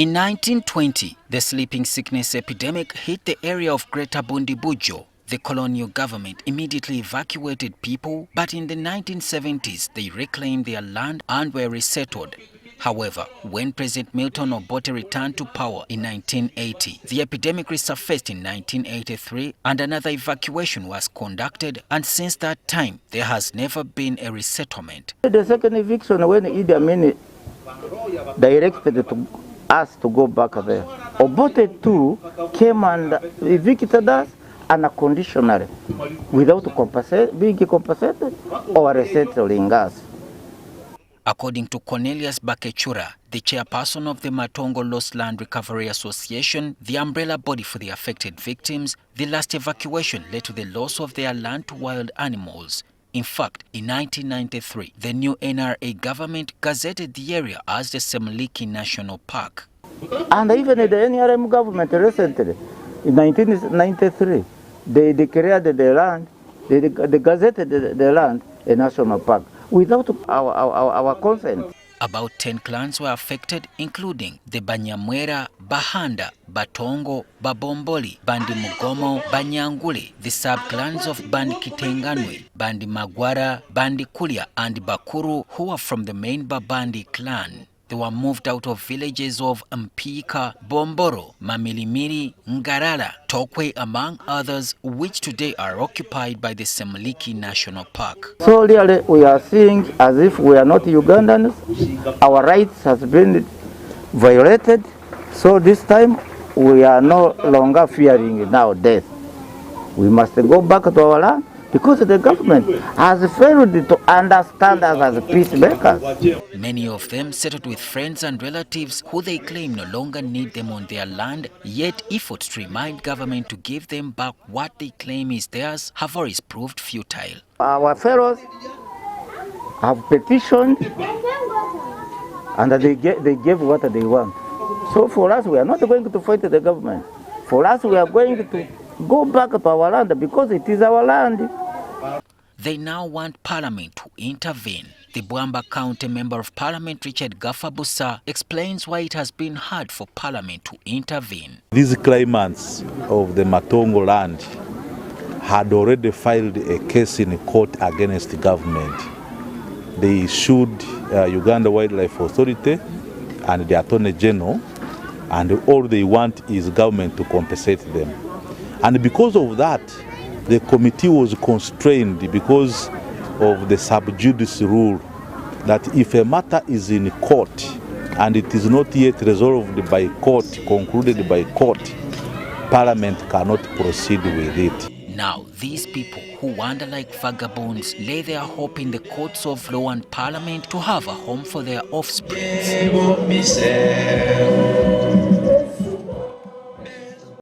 In 1920, the sleeping sickness epidemic hit the area of Greater Bundibugyo. The colonial government immediately evacuated people, but in the 1970s, they reclaimed their land and were resettled. However, when President Obote returned to power in 1980, the epidemic resurfaced in 1983 and another evacuation was conducted, and since that time, there has never been a resettlement. The second eviction, when Idi Amin directed us to go back there, Obote too came and evicted us unconditionally, without being compensated or resettling us. According to Cornelius Bakechura, the chairperson of the Matongo Lost Land Recovery Association, the umbrella body for the affected victims, the last evacuation led to the loss of their land to wild animals. In fact, in 1993, the new NRA government gazetted the area as the Semliki National Park. And even the NRM government recently, in 1993, they declared the land, they gazetted the land a national park without our consent. About 10 clans were affected, including the Banyamwera, Bahanda, Batongo, Babomboli, Bandimugomo, Banyangule, the sub-clans of Bandikitenganwe, Bandimagwara, Bandikulya, and Bakuru, who are from the main Babandi clan. They were moved out of villages of Mpika, Bomboro, Mamilimiri, Ngarala, Tokwe, among others, which today are occupied by the Semliki National Park. So really we are seeing as if we are not Ugandans. Our rights has been violated. So this time we are no longer fearing now death. We must go back to our land because the government has failed to understand us as peacemakers. Many of them settled with friends and relatives who they claim no longer need them on their land, yet efforts to remind government to give them back what they claim is theirs have always proved futile. Our fellows have petitioned and they gave what they want. So for us, we are not going to fight the government. For us, we are going to go back to our land because it is our land. They now want Parliament to intervene. The Bwamba County Member of Parliament, Richard Gafabusa, explains why it has been hard for Parliament to intervene. These claimants of the Matongo land had already filed a case in court against the government. They sued Uganda Wildlife Authority and the Attorney General, and all they want is government to compensate them. And because of that, the committee was constrained because of the sub judice rule that if a matter is in court and it is not yet resolved by court, concluded by court, Parliament cannot proceed with it. Now, these people who wander like vagabonds lay their hope in the courts of law and Parliament to have a home for their offspring.